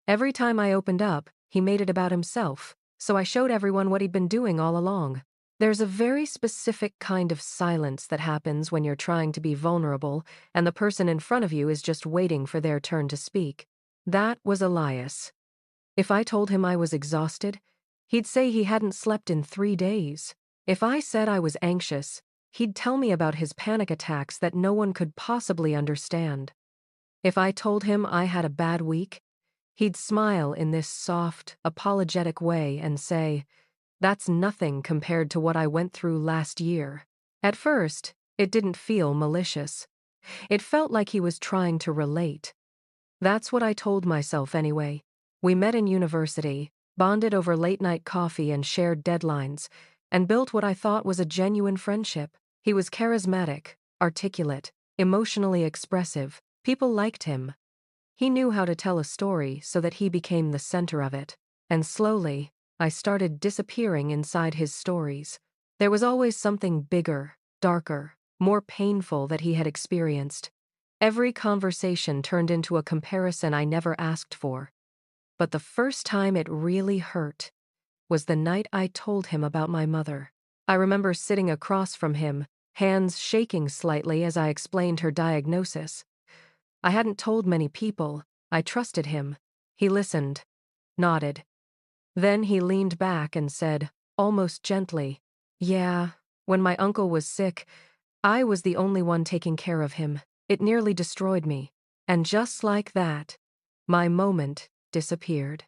Every time I opened up, he made it about himself, so I showed everyone what he'd been doing all along. There's a very specific kind of silence that happens when you're trying to be vulnerable and the person in front of you is just waiting for their turn to speak. That was Elias. If I told him I was exhausted, he'd say he hadn't slept in 3 days. If I said I was anxious, he'd tell me about his panic attacks that no one could possibly understand. If I told him I had a bad week, he'd smile in this soft, apologetic way and say, "That's nothing compared to what I went through last year." At first, it didn't feel malicious. It felt like he was trying to relate. That's what I told myself anyway. We met in university, bonded over late-night coffee and shared deadlines, and built what I thought was a genuine friendship. He was charismatic, articulate, emotionally expressive. People liked him. He knew how to tell a story so that he became the center of it. And slowly, I started disappearing inside his stories. There was always something bigger, darker, more painful that he had experienced. Every conversation turned into a comparison I never asked for. But the first time it really hurt was the night I told him about my mother. I remember sitting across from him, hands shaking slightly as I explained her diagnosis. I hadn't told many people. I trusted him. He listened, nodded. Then he leaned back and said, almost gently, "Yeah, when my uncle was sick, I was the only one taking care of him. It nearly destroyed me." And just like that, my moment disappeared.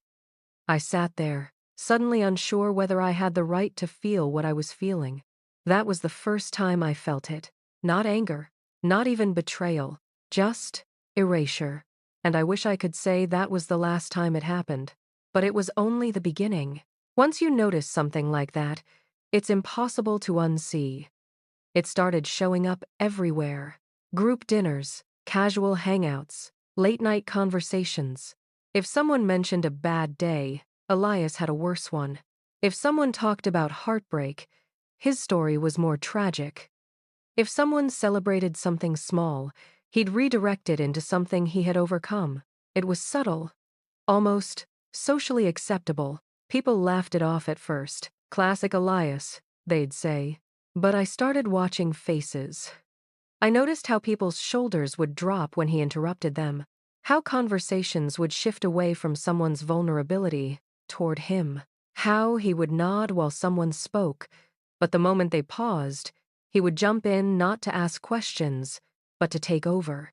I sat there, suddenly unsure whether I had the right to feel what I was feeling. That was the first time I felt it. Not anger, not even betrayal, just erasure. And I wish I could say that was the last time it happened. But it was only the beginning. Once you notice something like that, it's impossible to unsee. It started showing up everywhere. Group dinners, casual hangouts, late-night conversations. If someone mentioned a bad day, Elias had a worse one. If someone talked about heartbreak, his story was more tragic. If someone celebrated something small, he'd redirect it into something he had overcome. It was subtle, almost socially acceptable. People laughed it off at first. "Classic Elias," they'd say. But I started watching faces. I noticed how people's shoulders would drop when he interrupted them, how conversations would shift away from someone's vulnerability toward him, how he would nod while someone spoke, but the moment they paused, he would jump in not to ask questions, but to take over.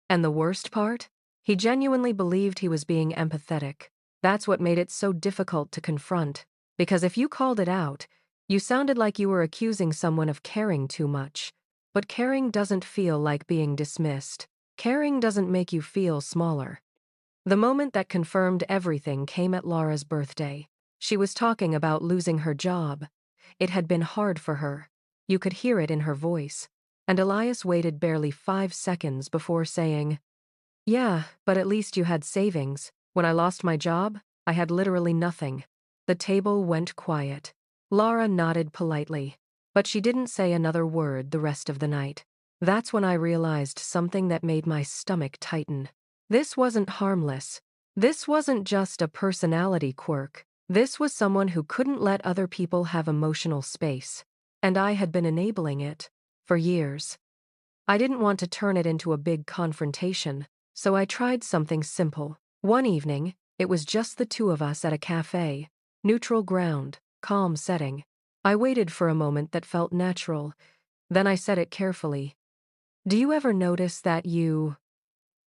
And the worst part? He genuinely believed he was being empathetic. That's what made it so difficult to confront, because if you called it out, you sounded like you were accusing someone of caring too much. But caring doesn't feel like being dismissed. Caring doesn't make you feel smaller. The moment that confirmed everything came at Laura's birthday. She was talking about losing her job. It had been hard for her. You could hear it in her voice. And Elias waited barely 5 seconds before saying, "Yeah, but at least you had savings. When I lost my job, I had literally nothing." The table went quiet. Laura nodded politely, but she didn't say another word the rest of the night. That's when I realized something that made my stomach tighten. This wasn't harmless. This wasn't just a personality quirk. This was someone who couldn't let other people have emotional space. And I had been enabling it for years. I didn't want to turn it into a big confrontation, so I tried something simple. One evening, it was just the two of us at a cafe. Neutral ground, calm setting. I waited for a moment that felt natural. Then I said it carefully. "Do you ever notice that you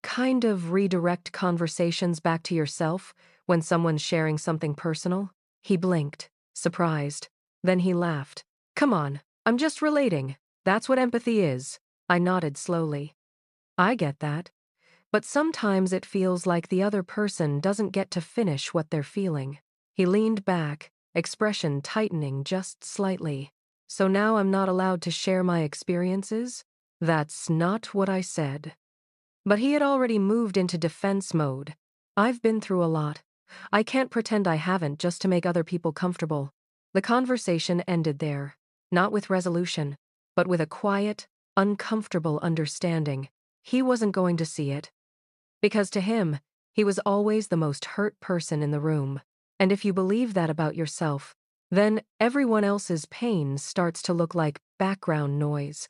kind of redirect conversations back to yourself when someone's sharing something personal?" He blinked, surprised. Then he laughed. "Come on, I'm just relating. That's what empathy is." I nodded slowly. "I get that. But sometimes it feels like the other person doesn't get to finish what they're feeling." He leaned back, expression tightening just slightly. "So now I'm not allowed to share my experiences?" That's not what I said. But he had already moved into defense mode. "I've been through a lot. I can't pretend I haven't just to make other people comfortable." The conversation ended there, not with resolution, but with a quiet, uncomfortable understanding. He wasn't going to see it. Because to him, He was always the most hurt person in the room. And if you believe that about yourself, then everyone else's pain starts to look like background noise.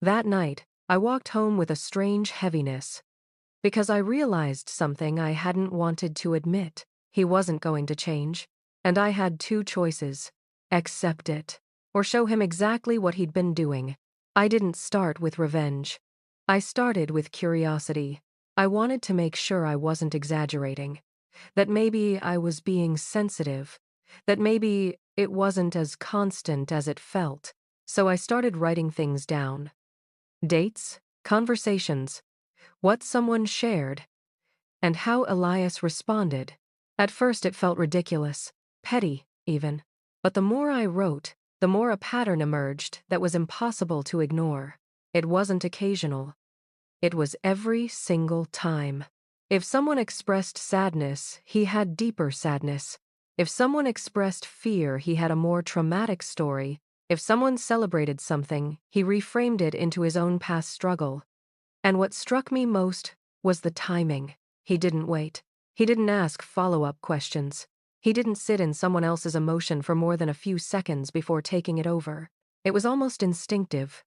That night, I walked home with a strange heaviness, because I realized something I hadn't wanted to admit. He wasn't going to change, and I had two choices: accept it, or show him exactly what he'd been doing. I didn't start with revenge. I started with curiosity. I wanted to make sure I wasn't exaggerating, that maybe I was being sensitive, that maybe it wasn't as constant as it felt. So I started writing things down: dates, conversations, what someone shared, and how Elias responded. At first it felt ridiculous, petty, even. But the more I wrote, the more a pattern emerged that was impossible to ignore. It wasn't occasional. It was every single time. If someone expressed sadness, he had deeper sadness. If someone expressed fear, he had a more traumatic story. If someone celebrated something, he reframed it into his own past struggle. And what struck me most was the timing. He didn't wait. He didn't ask follow-up questions. He didn't sit in someone else's emotion for more than a few seconds before taking it over. It was almost instinctive,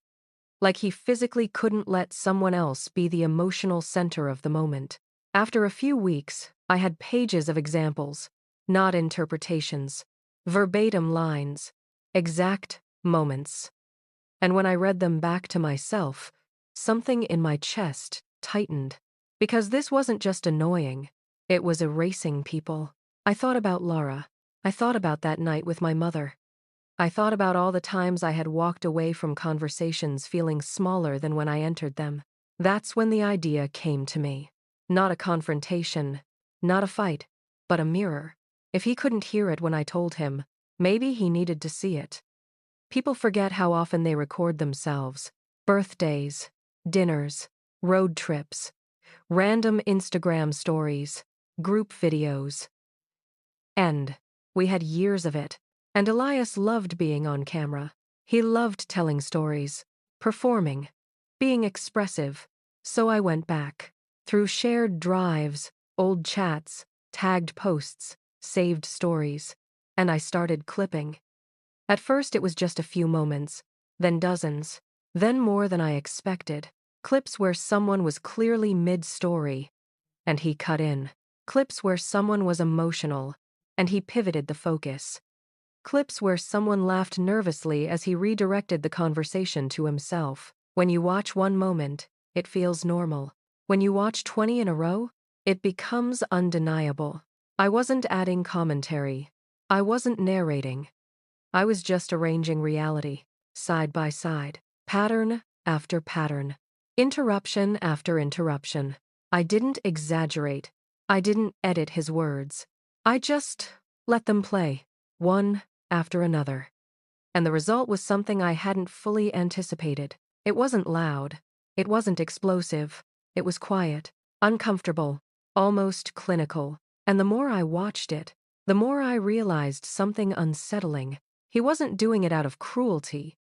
like he physically couldn't let someone else be the emotional center of the moment. After a few weeks, I had pages of examples, not interpretations, verbatim lines, exact moments. And when I read them back to myself, something in my chest tightened. Because this wasn't just annoying, it was erasing people. I thought about Laura. I thought about that night with my mother. I thought about all the times I had walked away from conversations feeling smaller than when I entered them. That's when the idea came to me. Not a confrontation, not a fight, but a mirror. If he couldn't hear it when I told him, maybe he needed to see it. People forget how often they record themselves. Birthdays, dinners, road trips, random Instagram stories, group videos. And we had years of it. And Elias loved being on camera. He loved telling stories, performing, being expressive. So I went back. Through shared drives, old chats, tagged posts, saved stories. And I started clipping. At first it was just a few moments, then dozens, then more than I expected. Clips where someone was clearly mid-story, and he cut in. Clips where someone was emotional, and he pivoted the focus. Clips where someone laughed nervously as he redirected the conversation to himself. When you watch one moment, it feels normal. When you watch 20 in a row, it becomes undeniable. I wasn't adding commentary. I wasn't narrating. I was just arranging reality, side by side, pattern after pattern, interruption after interruption. I didn't exaggerate. I didn't edit his words. I just let them play, one after another. And the result was something I hadn't fully anticipated. It wasn't loud. It wasn't explosive. It was quiet, uncomfortable, almost clinical. And the more I watched it, the more I realized something unsettling. He wasn't doing it out of cruelty.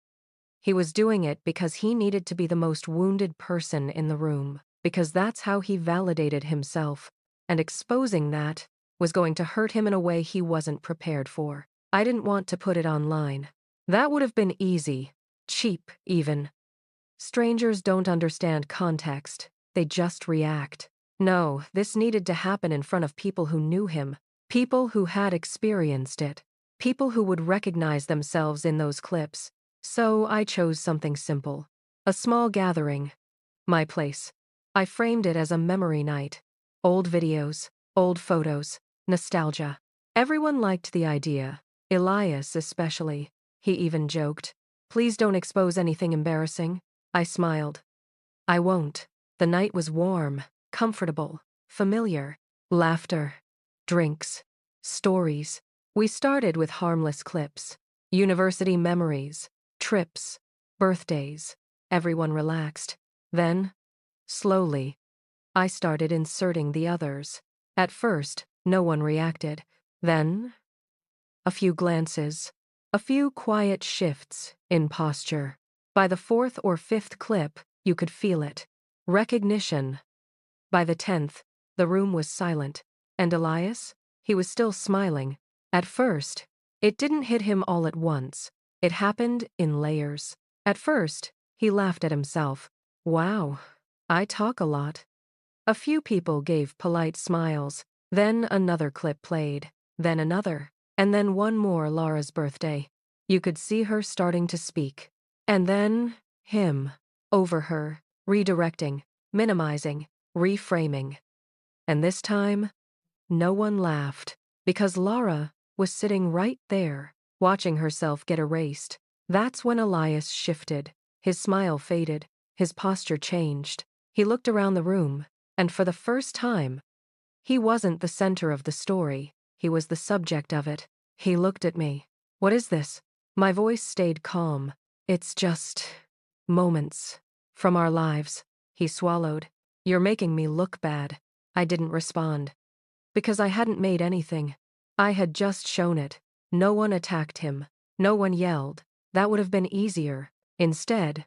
He was doing it because he needed to be the most wounded person in the room, because that's how he validated himself, and exposing that was going to hurt him in a way he wasn't prepared for. I didn't want to put it online. That would have been easy, cheap even. Strangers don't understand context, they just react. No, this needed to happen in front of people who knew him, people who had experienced it, people who would recognize themselves in those clips. So I chose something simple. A small gathering. My place. I framed it as a memory night. Old videos, old photos, nostalgia. Everyone liked the idea. Elias especially. He even joked, "Please don't expose anything embarrassing." I smiled. "I won't." The night was warm, comfortable, familiar. Laughter, drinks, stories. We started with harmless clips. University memories, trips, birthdays. Everyone relaxed. Then, slowly, I started inserting the others. At first, no one reacted. Then, a few glances, a few quiet shifts in posture. By the fourth or fifth clip, you could feel it. Recognition. By the 10th, The room was silent. And Elias? He was still smiling. At first, it didn't hit him all at once. It happened in layers. At first, he laughed at himself. Wow, I talk a lot. A few people gave polite smiles. Then another clip played. Then another. And then one more. Laura's birthday. You could see her starting to speak. And then, him. Over her. Redirecting. Minimizing. Reframing. And this time, no one laughed. Because Laura was sitting right there, watching herself get erased. That's when Elias shifted. His smile faded. His posture changed. He looked around the room, and for the first time, he wasn't the center of the story. He was the subject of it. He looked at me. What is this? My voice stayed calm. It's just moments from our lives. He swallowed. You're making me look bad. I didn't respond. Because I hadn't made anything. I had just shown it. No one attacked him. No one yelled. That would have been easier. Instead,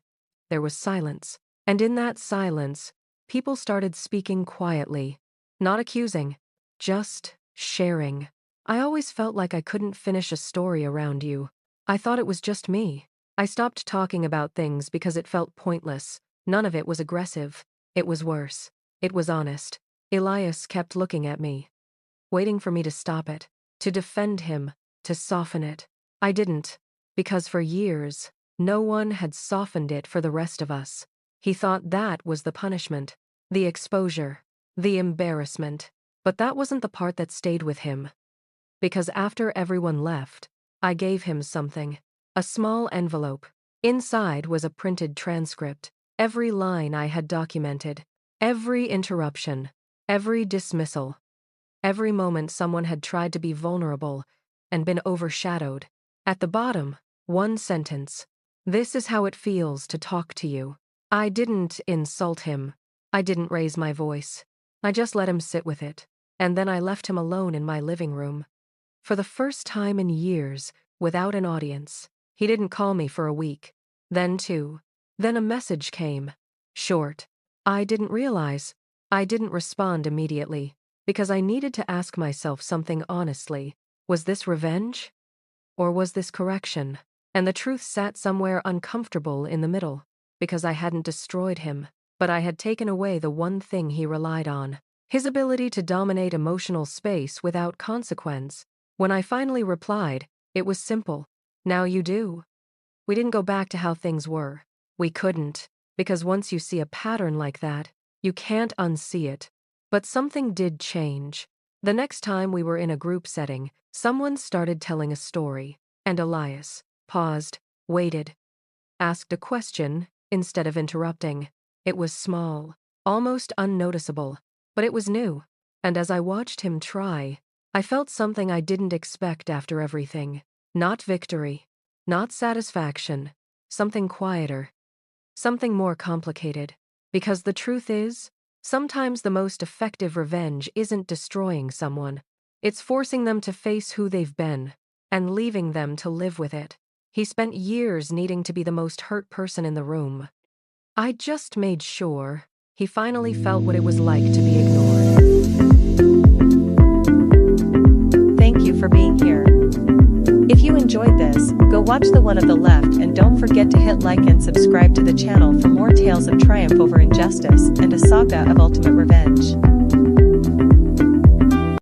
there was silence. And in that silence, people started speaking quietly. Not accusing. Just sharing. I always felt like I couldn't finish a story around you. I thought it was just me. I stopped talking about things because it felt pointless. None of it was aggressive. It was worse. It was honest. Elias kept looking at me, waiting for me to stop it, to defend him, to soften it. I didn't, because for years, no one had softened it for the rest of us. He thought that was the punishment, the exposure, the embarrassment. But that wasn't the part that stayed with him. Because after everyone left, I gave him something. A small envelope. Inside was a printed transcript. Every line I had documented. Every interruption. Every dismissal. Every moment someone had tried to be vulnerable and been overshadowed. At the bottom, one sentence. This is how it feels to talk to you. I didn't insult him. I didn't raise my voice. I just let him sit with it. And then I left him alone in my living room. For the first time in years, without an audience. He didn't call me for a week. Then two. Then a message came. Short. I didn't realize. I didn't respond immediately. Because I needed to ask myself something honestly. Was this revenge? Or was this correction? And the truth sat somewhere uncomfortable in the middle. Because I hadn't destroyed him. But I had taken away the one thing he relied on. His ability to dominate emotional space without consequence. When I finally replied, it was simple. Now you do. We didn't go back to how things were. We couldn't. Because once you see a pattern like that, you can't unsee it. But something did change. The next time we were in a group setting, someone started telling a story. And Elias paused, waited, asked a question instead of interrupting. It was small, almost unnoticeable, but it was new. And as I watched him try, I felt something I didn't expect after everything. Not victory, not satisfaction, something quieter, something more complicated. Because the truth is, sometimes the most effective revenge isn't destroying someone. It's forcing them to face who they've been, and leaving them to live with it. He spent years needing to be the most hurt person in the room. I just made sure he finally felt what it was like to be ignored. Thank you for being here. If you enjoyed this, go watch the one on the left and don't forget to hit like and subscribe to the channel for more tales of triumph over injustice and a saga of ultimate revenge.